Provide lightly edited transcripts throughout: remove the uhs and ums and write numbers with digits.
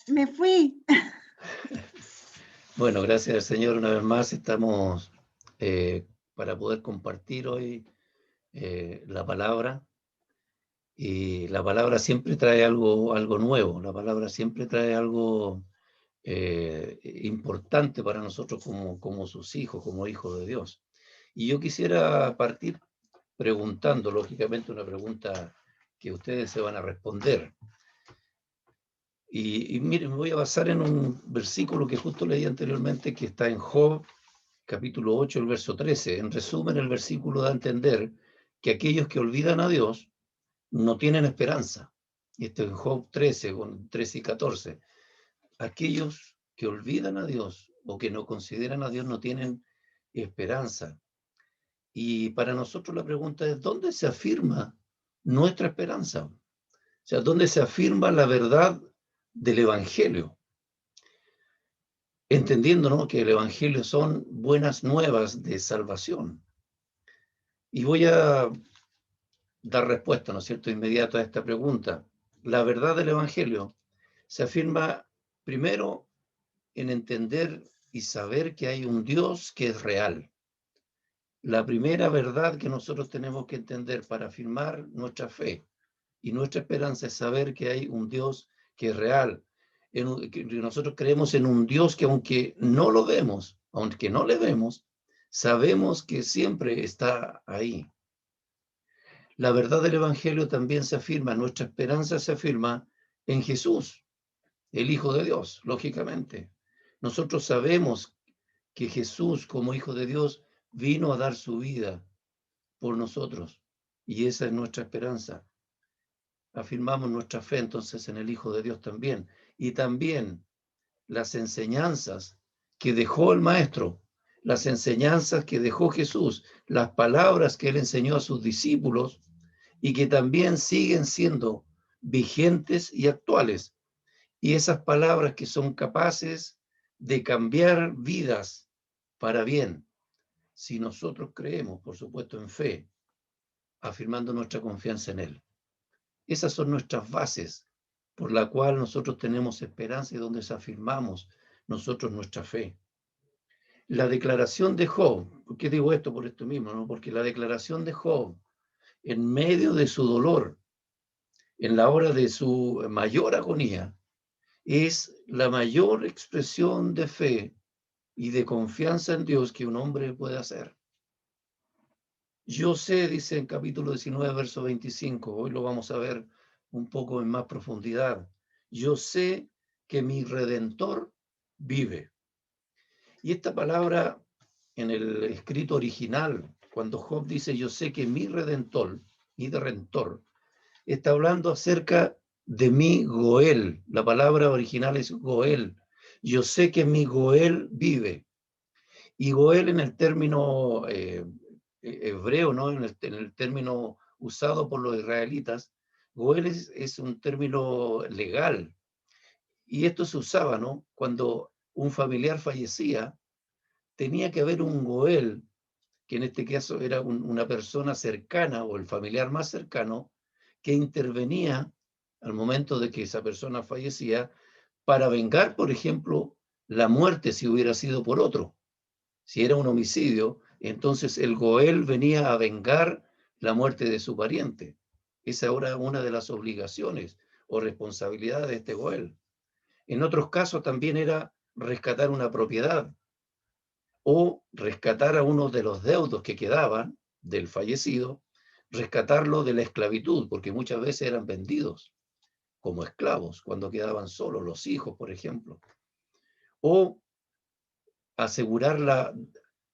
Me fui. Bueno, gracias al Señor una vez más estamos para poder compartir hoy la palabra. Y la palabra siempre trae algo nuevo, la palabra siempre trae algo importante para nosotros como sus hijos, como hijos de Dios. Y yo quisiera partir preguntando, lógicamente, una pregunta que ustedes se van a responder. Y miren, me voy a basar en un versículo que justo leí anteriormente, que está en Job, capítulo 8, el verso 13. En resumen, el versículo da a entender que aquellos que olvidan a Dios no tienen esperanza. Esto en Job 13, con 13 y 14. Aquellos que olvidan a Dios o que no consideran a Dios no tienen esperanza. Y para nosotros la pregunta es, ¿dónde se afirma nuestra esperanza? O sea, ¿dónde se afirma la verdad del Evangelio? Entendiendo, ¿no?, que el Evangelio son buenas nuevas de salvación. Y voy a dar respuesta, ¿no es cierto?, inmediata a esta pregunta. La verdad del Evangelio se afirma primero en entender y saber que hay un Dios que es real. La primera verdad que nosotros tenemos que entender para afirmar nuestra fe y nuestra esperanza es saber que hay un Dios que es real. Que nosotros creemos en un Dios que aunque no lo vemos, aunque no le vemos, sabemos que siempre está ahí. La verdad del Evangelio también se afirma, nuestra esperanza se afirma en Jesús, el Hijo de Dios, lógicamente. Nosotros sabemos que Jesús, como Hijo de Dios, vino a dar su vida por nosotros. Y esa es nuestra esperanza. Afirmamos nuestra fe entonces en el Hijo de Dios también. Y también las enseñanzas que dejó el Maestro, las enseñanzas que dejó Jesús, las palabras que él enseñó a sus discípulos y que también siguen siendo vigentes y actuales. Y esas palabras que son capaces de cambiar vidas para bien, si nosotros creemos, por supuesto, en fe, afirmando nuestra confianza en Él. Esas son nuestras bases por la cual nosotros tenemos esperanza y donde afirmamos nosotros nuestra fe. La declaración de Job, ¿por qué digo esto? Por esto mismo, ¿no? Porque la declaración de Job, en medio de su dolor, en la hora de su mayor agonía, es la mayor expresión de fe y de confianza en Dios que un hombre puede hacer. Yo sé, dice en capítulo 19, verso 25, hoy lo vamos a ver un poco en más profundidad. Yo sé que mi Redentor vive. Y esta palabra en el escrito original, cuando Job dice, yo sé que mi Redentor, está hablando acerca de mi Goel. La palabra original es Goel. Yo sé que mi Goel vive. Y Goel en el término hebreo, ¿no? En el término usado por los israelitas, Goel es un término legal. Y esto se usaba, ¿no? Cuando un familiar fallecía, tenía que haber un Goel, que en este caso era una persona cercana o el familiar más cercano, que intervenía al momento de que esa persona fallecía para vengar, por ejemplo, la muerte si hubiera sido por otro. Si era un homicidio, entonces el Goel venía a vengar la muerte de su pariente. Esa era una de las obligaciones o responsabilidades de este Goel. En otros casos también era rescatar una propiedad o rescatar a uno de los deudos que quedaban del fallecido, rescatarlo de la esclavitud, porque muchas veces eran vendidos como esclavos cuando quedaban solos, los hijos, por ejemplo. O asegurar la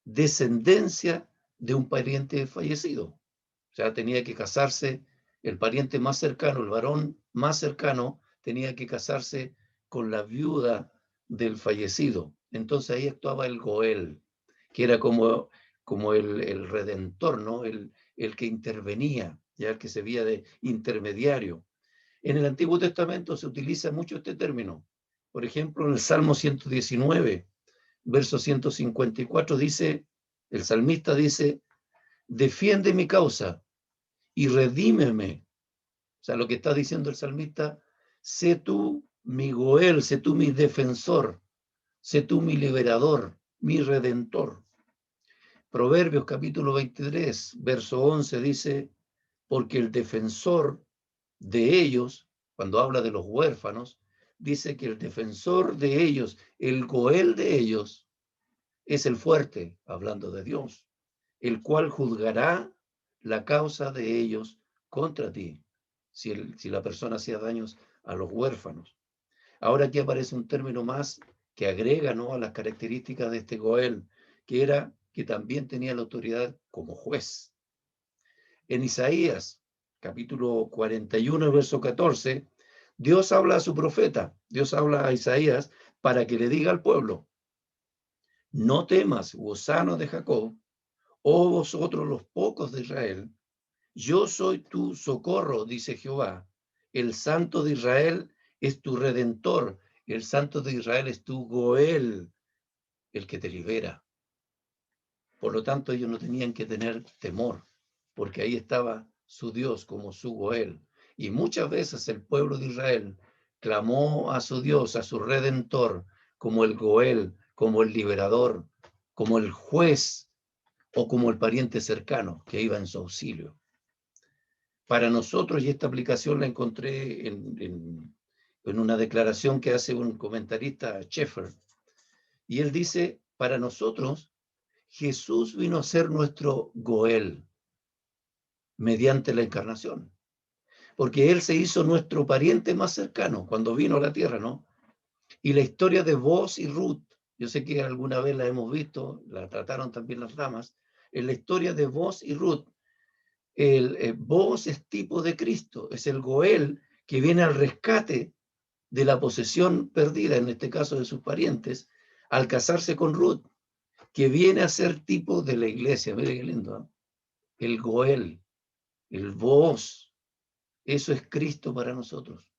descendencia de un pariente fallecido. O sea, tenía que casarse el pariente más cercano, el varón más cercano, tenía que casarse con la viuda del fallecido. Entonces ahí actuaba el Goel, que era como el redentor, ¿no? El que intervenía, ya el que se veía de intermediario. En el Antiguo Testamento se utiliza mucho este término. Por ejemplo, en el Salmo 119, verso 154 dice, el salmista dice, defiende mi causa y redímeme. O sea, lo que está diciendo el salmista, sé tú mi Goel, sé tú mi defensor, sé tú mi liberador, mi redentor. Proverbios capítulo 23, verso 11 dice, porque el defensor de ellos, cuando habla de los huérfanos, dice que el defensor de ellos, el Goel de ellos, es el fuerte, hablando de Dios, el cual juzgará la causa de ellos contra ti, si la persona hacía daños a los huérfanos. Ahora aquí aparece un término más que agrega, ¿no?, a las características de este Goel, que era que también tenía la autoridad como juez. En Isaías, capítulo 41, verso 14, Dios habla a su profeta, Dios habla a Isaías para que le diga al pueblo, no temas, gusano de Jacob, oh vosotros los pocos de Israel, yo soy tu socorro, dice Jehová. El Santo de Israel es tu redentor. El Santo de Israel es tu Goel, el que te libera. Por lo tanto, ellos no tenían que tener temor, porque ahí estaba su Dios como su Goel. Y muchas veces el pueblo de Israel clamó a su Dios, a su redentor, como el Goel, como el liberador, como el juez o como el pariente cercano que iba en su auxilio. Para nosotros, y esta aplicación la encontré en una declaración que hace un comentarista, Schaeffer, y él dice, para nosotros, Jesús vino a ser nuestro Goel mediante la encarnación, porque él se hizo nuestro pariente más cercano cuando vino a la tierra, ¿no? Y la historia de Boaz y Ruth, yo sé que alguna vez la hemos visto, la trataron también las damas, en la historia de Boaz y Ruth, Boaz es tipo de Cristo, es el Goel que viene al rescate de la posesión perdida, en este caso de sus parientes, al casarse con Ruth, que viene a ser tipo de la iglesia. Mire qué lindo, ¿eh? El Goel, el Boaz, eso es Cristo para nosotros.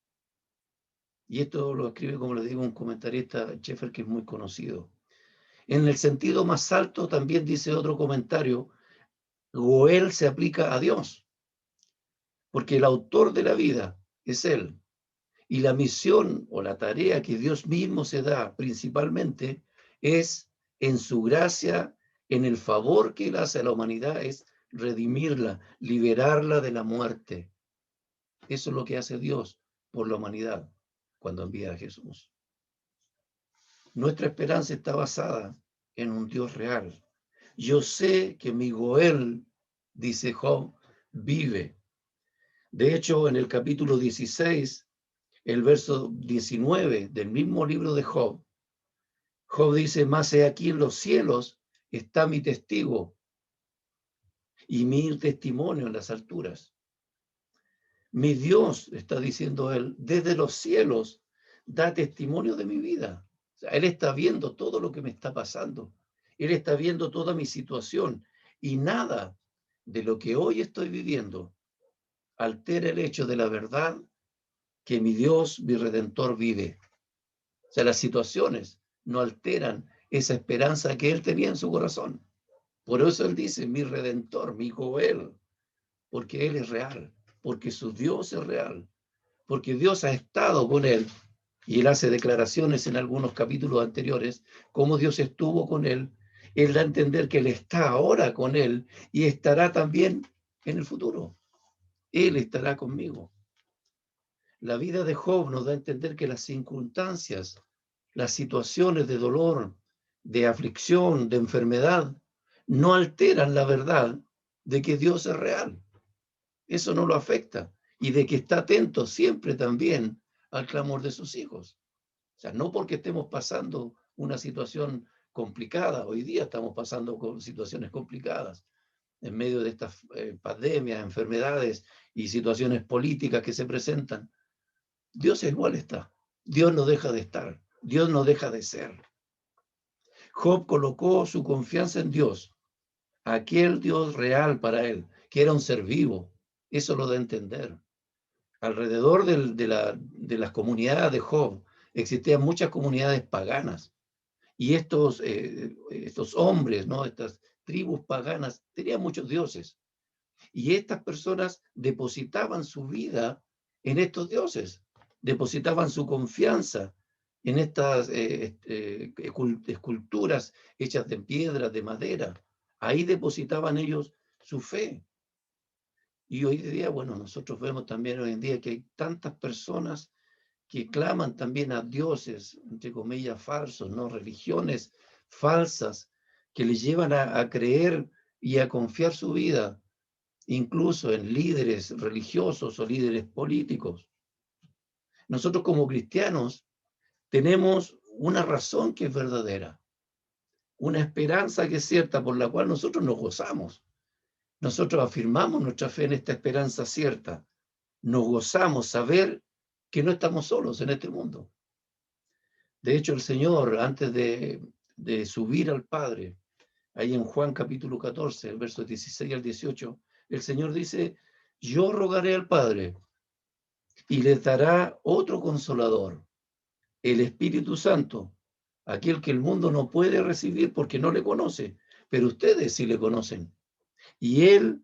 Y esto lo escribe, como le digo, un comentarista, Schaeffer, que es muy conocido. En el sentido más alto, también dice otro comentario, Goel se aplica a Dios, porque el autor de la vida es Él. Y la misión o la tarea que Dios mismo se da principalmente es, en su gracia, en el favor que Él hace a la humanidad, es redimirla, liberarla de la muerte. Eso es lo que hace Dios por la humanidad cuando envía a Jesús. Nuestra esperanza está basada en un Dios real. Yo sé que mi Goel, dice Job, vive. De hecho, en el capítulo 16, el verso 19 del mismo libro de Job, Job dice, más he aquí en los cielos está mi testigo y mi testimonio en las alturas. Mi Dios, está diciendo él, desde los cielos da testimonio de mi vida. O sea, él está viendo todo lo que me está pasando. Él está viendo toda mi situación y nada de lo que hoy estoy viviendo altera el hecho de la verdad que mi Dios, mi Redentor, vive. O sea, las situaciones no alteran esa esperanza que él tenía en su corazón. Por eso él dice, mi Redentor, mi Goel, porque él es real, porque su Dios es real, porque Dios ha estado con él. Y él hace declaraciones en algunos capítulos anteriores, cómo Dios estuvo con él. Él da a entender que él está ahora con él y estará también en el futuro. Él estará conmigo. La vida de Job nos da a entender que las circunstancias, las situaciones de dolor, de aflicción, de enfermedad, no alteran la verdad de que Dios es real. Eso no lo afecta y de que está atento siempre también al clamor de sus hijos. O sea, no porque estemos pasando una situación complicada, hoy día estamos pasando con situaciones complicadas en medio de estas pandemias, enfermedades y situaciones políticas que se presentan. Dios igual está. Dios no deja de estar. Dios no deja de ser. Job colocó su confianza en Dios, aquel Dios real para él, que era un ser vivo. Eso lo da a entender. Alrededor de las comunidades de Job existían muchas comunidades paganas. Y estos hombres, ¿no?, estas tribus paganas, tenían muchos dioses. Y estas personas depositaban su vida en estos dioses. depositaban su confianza en estas esculturas hechas de piedra, de madera. Ahí depositaban ellos su fe. Y hoy día, bueno, nosotros vemos también hoy en día que hay tantas personas que claman también a dioses, entre comillas, falsos, ¿no? Religiones falsas que les llevan a creer y a confiar su vida, incluso en líderes religiosos o líderes políticos. Nosotros como cristianos tenemos una razón que es verdadera, una esperanza que es cierta, por la cual nosotros nos gozamos. Nosotros afirmamos nuestra fe en esta esperanza cierta. Nos gozamos saber que no estamos solos en este mundo. De hecho, el Señor, antes de subir al Padre, ahí en Juan capítulo 14, el verso 16 al 18, el Señor dice, yo rogaré al Padre y les dará otro consolador, el Espíritu Santo, aquel que el mundo no puede recibir porque no le conoce, pero ustedes sí le conocen. Y Él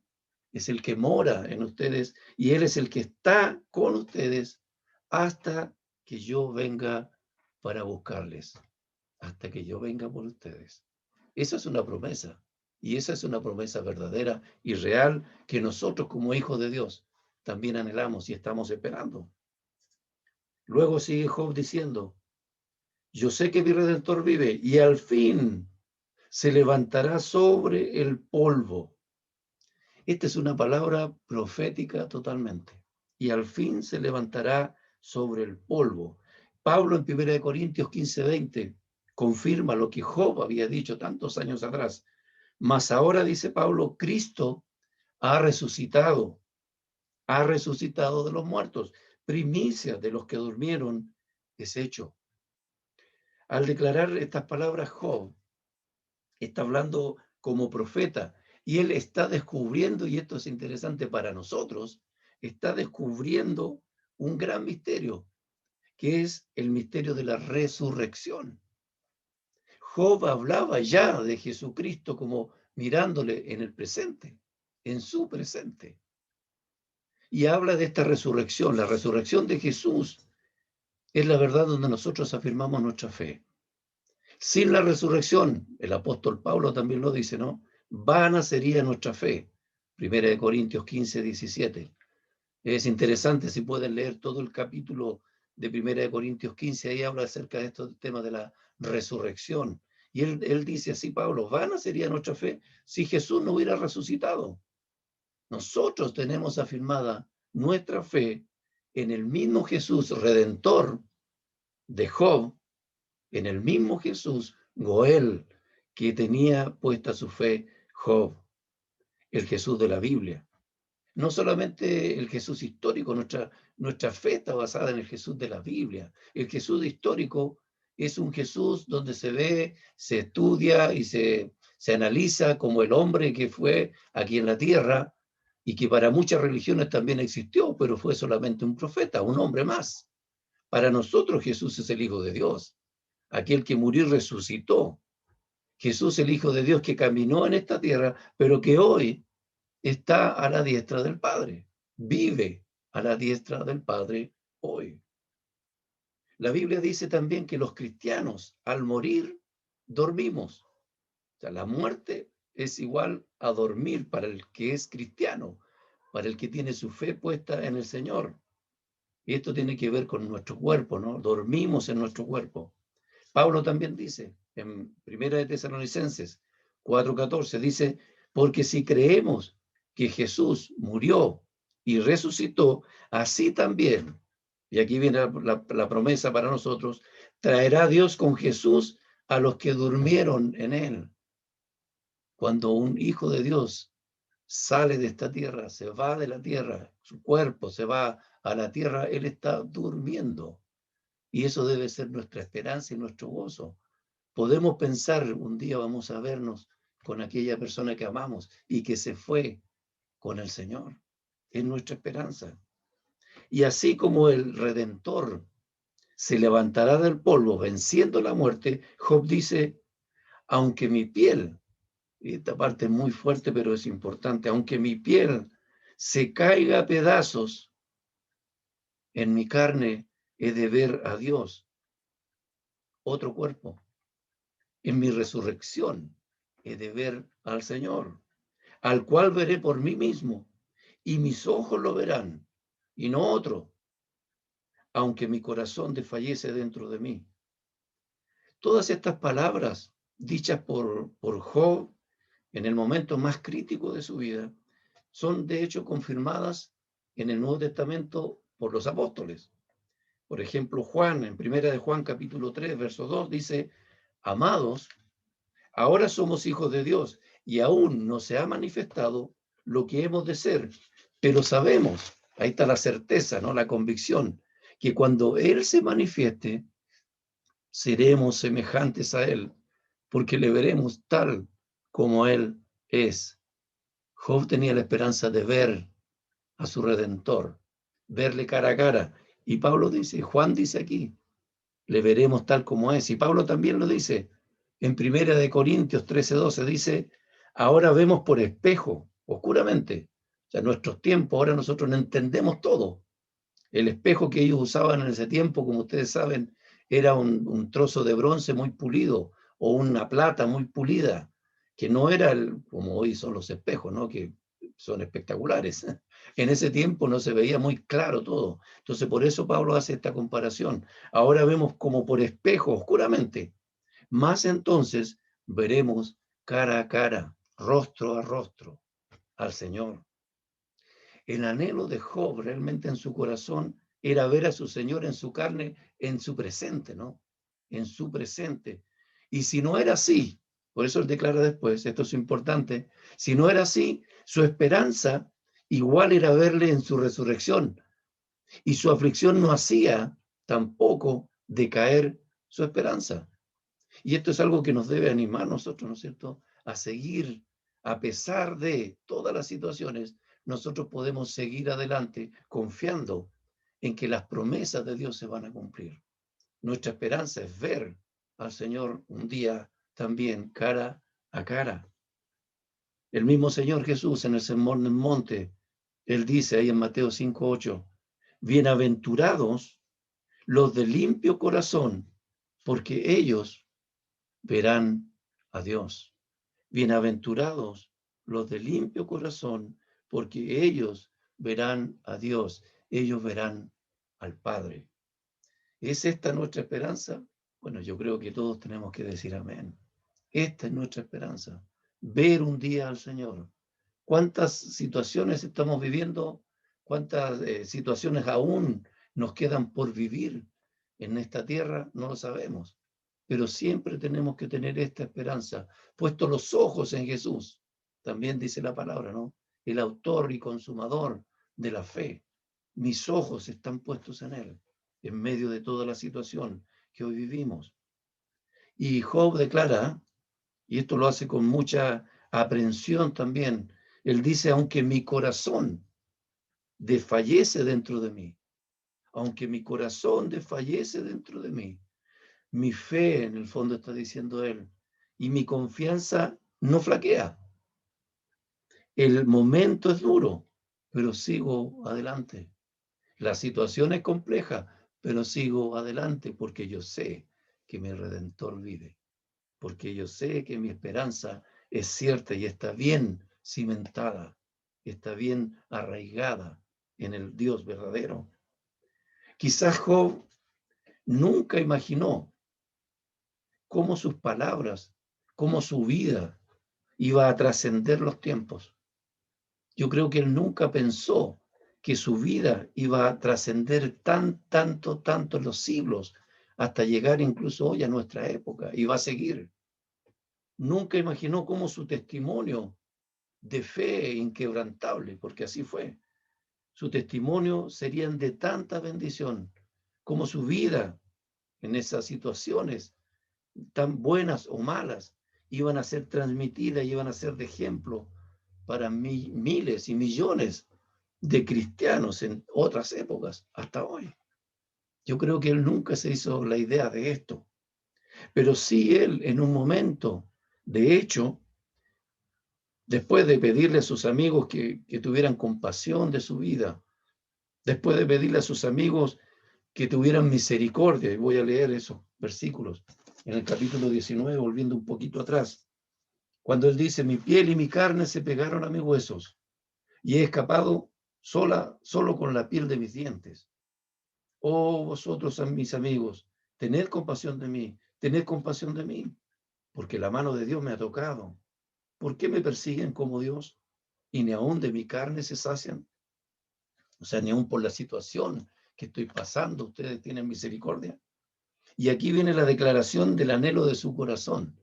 es el que mora en ustedes y Él es el que está con ustedes hasta que yo venga para buscarles, hasta que yo venga por ustedes. Esa es una promesa y esa es una promesa verdadera y real que nosotros como hijos de Dios también anhelamos y estamos esperando. Luego sigue Job diciendo, yo sé que mi Redentor vive y al fin se levantará sobre el polvo. Esta es una palabra profética totalmente. Y al fin se levantará sobre el polvo. Pablo en 1 Corintios 15:20 confirma lo que Job había dicho tantos años atrás. Mas ahora, dice Pablo, Cristo ha resucitado de los muertos. Primicia de los que durmieron es hecho. Al declarar estas palabras, Job está hablando como profeta y él está descubriendo, y esto es interesante para nosotros, está descubriendo un gran misterio, que es el misterio de la resurrección. Job hablaba ya de Jesucristo como mirándole en el presente, en su presente. Y habla de esta resurrección. La resurrección de Jesús es la verdad donde nosotros afirmamos nuestra fe. Sin la resurrección, el apóstol Pablo también lo dice, ¿no? Vana sería nuestra fe. 1 Corintios 15:17. Es interesante si pueden leer todo el capítulo de 1 Corintios 15, ahí habla acerca de estos temas de la resurrección. Y él dice así, Pablo, vana sería nuestra fe si Jesús no hubiera resucitado. Nosotros tenemos afirmada nuestra fe en el mismo Jesús redentor de Job, en el mismo Jesús Goel, que tenía puesta su fe Job, el Jesús de la Biblia. No solamente el Jesús histórico, nuestra fe está basada en el Jesús de la Biblia. El Jesús histórico es un Jesús donde se ve, se estudia y se analiza como el hombre que fue aquí en la tierra y que para muchas religiones también existió, pero fue solamente un profeta, un hombre más. Para nosotros Jesús es el Hijo de Dios, aquel que murió y resucitó. Jesús, el Hijo de Dios que caminó en esta tierra, pero que hoy está a la diestra del Padre. Vive a la diestra del Padre hoy. La Biblia dice también que los cristianos, al morir, dormimos. O sea, la muerte es igual a dormir para el que es cristiano, para el que tiene su fe puesta en el Señor. Y esto tiene que ver con nuestro cuerpo, ¿no? Dormimos en nuestro cuerpo. Pablo también dice, en 1 de Tesalonicenses 4:14, dice, porque si creemos que Jesús murió y resucitó, así también, y aquí viene la promesa para nosotros, traerá Dios con Jesús a los que durmieron en él. Cuando un hijo de Dios sale de esta tierra, se va de la tierra, su cuerpo se va a la tierra, él está durmiendo. Y eso debe ser nuestra esperanza y nuestro gozo. Podemos pensar, un día vamos a vernos con aquella persona que amamos y que se fue con el Señor. Es nuestra esperanza. Y así como el Redentor se levantará del polvo venciendo la muerte, Job dice, aunque mi piel, y esta parte es muy fuerte pero es importante, aunque mi piel se caiga a pedazos, en mi carne he de ver a Dios, otro cuerpo. En mi resurrección he de ver al Señor, al cual veré por mí mismo, y mis ojos lo verán, y no otro, aunque mi corazón desfallece dentro de mí. Todas estas palabras dichas por Job en el momento más crítico de su vida son de hecho confirmadas en el Nuevo Testamento por los apóstoles. Por ejemplo, Juan, en primera de Juan capítulo 3, verso 2, dice: amados, ahora somos hijos de Dios y aún no se ha manifestado lo que hemos de ser, pero sabemos, ahí está la certeza, ¿no? La convicción, que cuando Él se manifieste, seremos semejantes a Él, porque le veremos tal como Él es. Job tenía la esperanza de ver a su Redentor, verle cara a cara. Y Pablo dice, Juan dice aquí, le veremos tal como es. Y Pablo también lo dice en Primera de Corintios 13:12, dice, ahora vemos por espejo, oscuramente. O sea, en nuestros tiempos, ahora nosotros no entendemos todo. El espejo que ellos usaban en ese tiempo, como ustedes saben, era un trozo de bronce muy pulido o una plata muy pulida, que no era como hoy son los espejos, ¿no? Que son espectaculares. En ese tiempo no se veía muy claro todo. Entonces, por eso Pablo hace esta comparación. Ahora vemos como por espejo, oscuramente. Más entonces veremos cara a cara, rostro a rostro, al Señor. El anhelo de Job realmente en su corazón era ver a su Señor en su carne, en su presente, ¿no? En su presente. Y si no era así, por eso él declara después, esto es importante, si no era así, su esperanza igual era verle en su resurrección. Y su aflicción no hacía tampoco decaer su esperanza. Y esto es algo que nos debe animar a nosotros, ¿no es cierto?, a seguir, a pesar de todas las situaciones, nosotros podemos seguir adelante confiando en que las promesas de Dios se van a cumplir. Nuestra esperanza es ver al Señor un día también cara a cara. El mismo Señor Jesús en el Sermón del Monte, Él dice ahí en Mateo 5:8, bienaventurados los de limpio corazón, porque ellos verán a Dios. Bienaventurados los de limpio corazón, porque ellos verán a Dios, ellos verán al Padre. ¿Es esta nuestra esperanza? Bueno, yo creo que todos tenemos que decir amén. Esta es nuestra esperanza, ver un día al Señor. ¿Cuántas situaciones estamos viviendo? ¿Cuántas situaciones aún nos quedan por vivir en esta tierra? No lo sabemos. Pero siempre tenemos que tener esta esperanza, puesto los ojos en Jesús. También dice la palabra, ¿no? El autor y consumador de la fe. Mis ojos están puestos en Él, en medio de toda la situación que hoy vivimos. Y Job declara, y esto lo hace con mucha aprensión también, él dice, aunque mi corazón desfallece dentro de mí, aunque mi corazón desfallece dentro de mí, mi fe, en el fondo está diciendo él, y mi confianza no flaquea. El momento es duro, pero sigo adelante. La situación es compleja, pero sigo adelante porque yo sé que mi Redentor vive, porque yo sé que mi esperanza es cierta y está bien cimentada, está bien arraigada en el Dios verdadero. Quizás Job nunca imaginó cómo sus palabras, cómo su vida iba a trascender los tiempos. Yo creo que él nunca pensó que su vida iba a trascender tanto en los siglos, hasta llegar incluso hoy a nuestra época, y va a seguir. Nunca imaginó cómo su testimonio de fe inquebrantable, porque así fue, su testimonio serían de tanta bendición, como su vida en esas situaciones tan buenas o malas, iban a ser transmitidas, iban a ser de ejemplo para miles y millones de cristianos en otras épocas, hasta hoy. Yo creo que él nunca se hizo la idea de esto, pero sí él en un momento, de hecho, después de pedirle a sus amigos que tuvieran compasión de su vida, después de pedirle a sus amigos que tuvieran misericordia. Y voy a leer esos versículos en el capítulo 19, volviendo un poquito atrás. Cuando él dice, mi piel y mi carne se pegaron a mis huesos y he escapado solo con la piel de mis dientes. Oh, vosotros, mis amigos, tened compasión de mí, porque la mano de Dios me ha tocado. ¿Por qué me persiguen como Dios? Y ni aún de mi carne se sacian. O sea, ni aún por la situación que estoy pasando, ustedes tienen misericordia. Y aquí viene la declaración del anhelo de su corazón.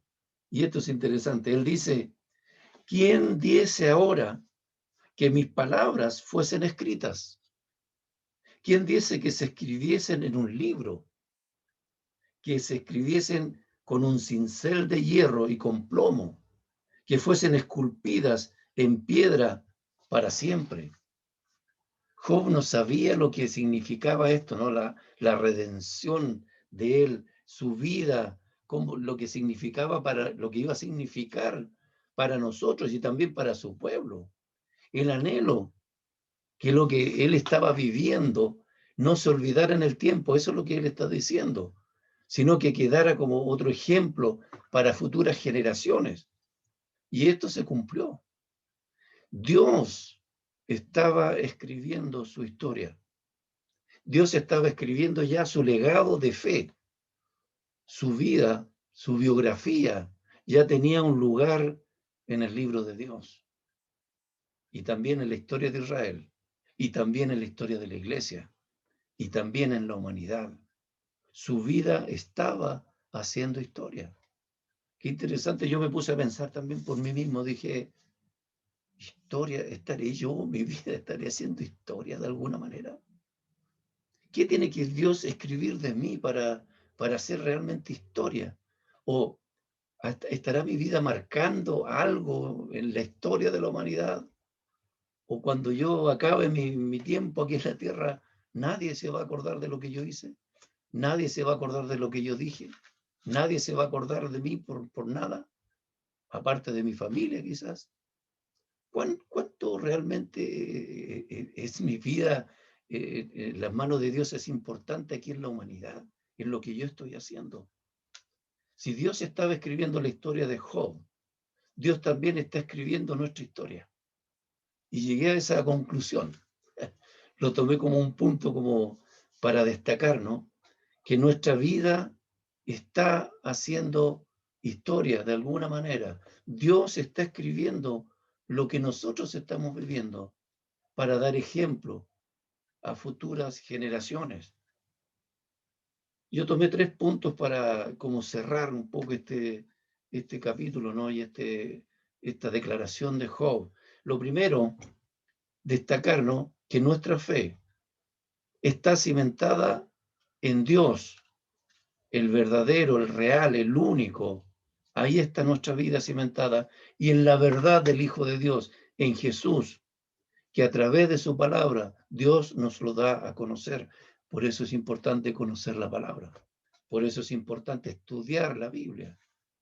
Y esto es interesante. Él dice, ¿quién diese ahora que mis palabras fuesen escritas? ¿Quién diese que se escribiesen en un libro? Que se escribiesen con un cincel de hierro y con plomo, que fuesen esculpidas en piedra para siempre. Job no sabía lo que significaba esto, ¿no? La redención de él, su vida, lo que significaba lo que iba a significar para nosotros y también para su pueblo. El anhelo que lo que él estaba viviendo no se olvidara en el tiempo, eso es lo que él está diciendo, sino que quedara como otro ejemplo para futuras generaciones. Y esto se cumplió. Dios estaba escribiendo su historia. Dios estaba escribiendo ya su legado de fe, su vida, su biografía, ya tenía un lugar en el libro de Dios. Y también en la historia de Israel, y también en la historia de la iglesia, y también en la humanidad. Su vida estaba haciendo historia. Qué interesante, yo me puse a pensar también por mí mismo, dije, historia, ¿estaré yo, mi vida, estaré haciendo historia de alguna manera? ¿Qué tiene que Dios escribir de mí para hacer realmente historia? ¿O estará mi vida marcando algo en la historia de la humanidad? ¿O cuando yo acabe mi tiempo aquí en la tierra, nadie se va a acordar de lo que yo hice? ¿Nadie se va a acordar de lo que yo dije? ¿Nadie se va a acordar de mí por nada? Aparte de mi familia, quizás. ¿Cuánto realmente es mi vida? Las manos de Dios es importante aquí en la humanidad, en lo que yo estoy haciendo. Si Dios estaba escribiendo la historia de Job, Dios también está escribiendo nuestra historia. Y llegué a esa conclusión. Lo tomé como un punto como para destacar, ¿no? Que nuestra vida está haciendo historia de alguna manera. Dios está escribiendo lo que nosotros estamos viviendo para dar ejemplo a futuras generaciones. Yo tomé 3 puntos para como cerrar un poco este capítulo, ¿no? Y esta declaración de Job. Lo primero, destacar, ¿no? Que nuestra fe está cimentada en Dios, el verdadero, el real, el único. Ahí está nuestra vida cimentada y en la verdad del Hijo de Dios, en Jesús, que a través de su palabra Dios nos lo da a conocer. Por eso es importante conocer la palabra. Por eso es importante estudiar la Biblia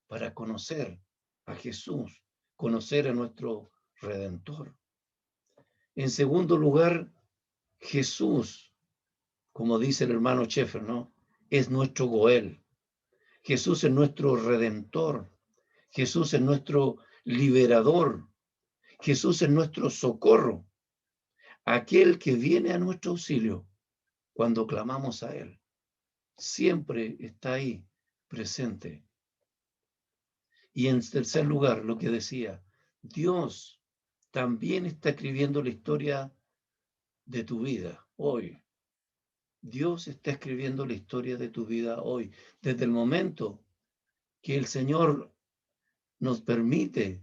para conocer a Jesús, conocer a nuestro Redentor. En segundo lugar, Jesús, como dice el hermano Schaeffer, ¿no? Es nuestro Goel. Jesús es nuestro Redentor. Jesús es nuestro liberador. Jesús es nuestro socorro. Aquel que viene a nuestro auxilio cuando clamamos a Él. Siempre está ahí, presente. Y en tercer lugar, lo que decía, Dios también está escribiendo la historia de tu vida hoy. Dios está escribiendo la historia de tu vida hoy. Desde el momento que el Señor nos permite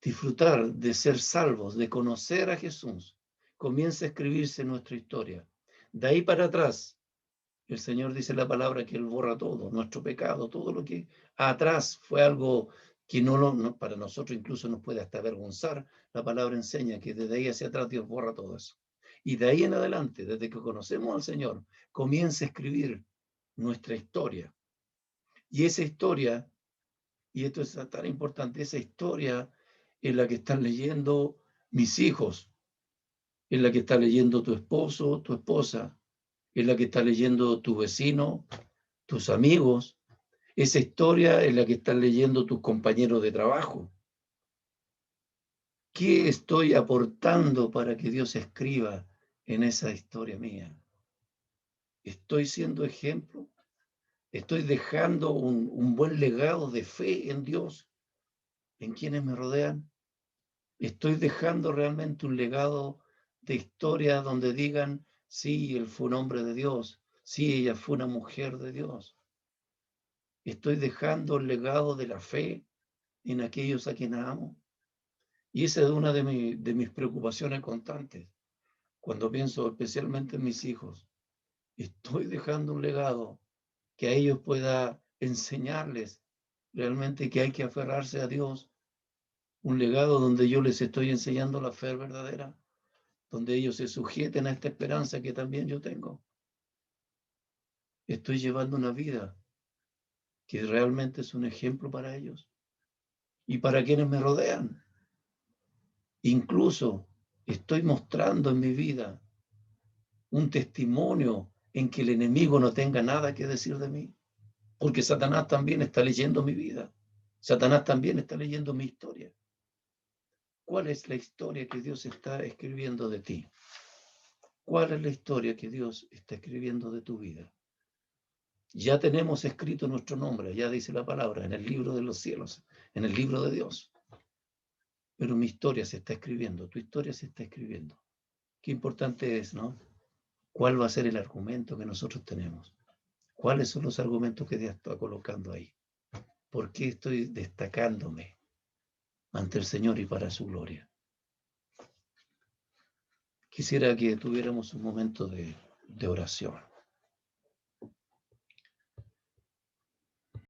disfrutar de ser salvos, de conocer a Jesús, comienza a escribirse nuestra historia. De ahí para atrás, el Señor dice la palabra que Él borra todo, nuestro pecado, todo lo que atrás fue algo que para nosotros incluso nos puede hasta avergonzar. La palabra enseña que desde ahí hacia atrás Dios borra todo eso. Y de ahí en adelante, desde que conocemos al Señor, comienza a escribir nuestra historia. Y esa historia, y esto es tan importante, esa historia es la que están leyendo mis hijos, es la que está leyendo tu esposo, tu esposa, es la que está leyendo tu vecino, tus amigos. Esa historia es la que están leyendo tus compañeros de trabajo. ¿Qué estoy aportando para que Dios escriba en esa historia mía? ¿Estoy siendo ejemplo? ¿Estoy dejando un buen legado de fe en Dios, en quienes me rodean? ¿Estoy dejando realmente un legado de historia donde digan, sí, él fue un hombre de Dios, sí, ella fue una mujer de Dios? ¿Estoy dejando el legado de la fe en aquellos a quienes amo? Y esa es una de mis preocupaciones constantes. Cuando pienso especialmente en mis hijos, estoy dejando un legado que a ellos pueda enseñarles realmente que hay que aferrarse a Dios, un legado donde yo les estoy enseñando la fe verdadera, donde ellos se sujeten a esta esperanza que también yo tengo. Estoy llevando una vida que realmente es un ejemplo para ellos y para quienes me rodean. Incluso estoy mostrando en mi vida un testimonio en que el enemigo no tenga nada que decir de mí, porque Satanás también está leyendo mi vida. Satanás también está leyendo mi historia. ¿Cuál es la historia que Dios está escribiendo de ti? ¿Cuál es la historia que Dios está escribiendo de tu vida? Ya tenemos escrito nuestro nombre, ya dice la palabra, en el libro de los cielos, en el libro de Dios. Pero mi historia se está escribiendo, tu historia se está escribiendo. Qué importante es, ¿no? ¿Cuál va a ser el argumento que nosotros tenemos? ¿Cuáles son los argumentos que Dios está colocando ahí? ¿Por qué estoy destacándome ante el Señor y para su gloria? Quisiera que tuviéramos un momento de oración.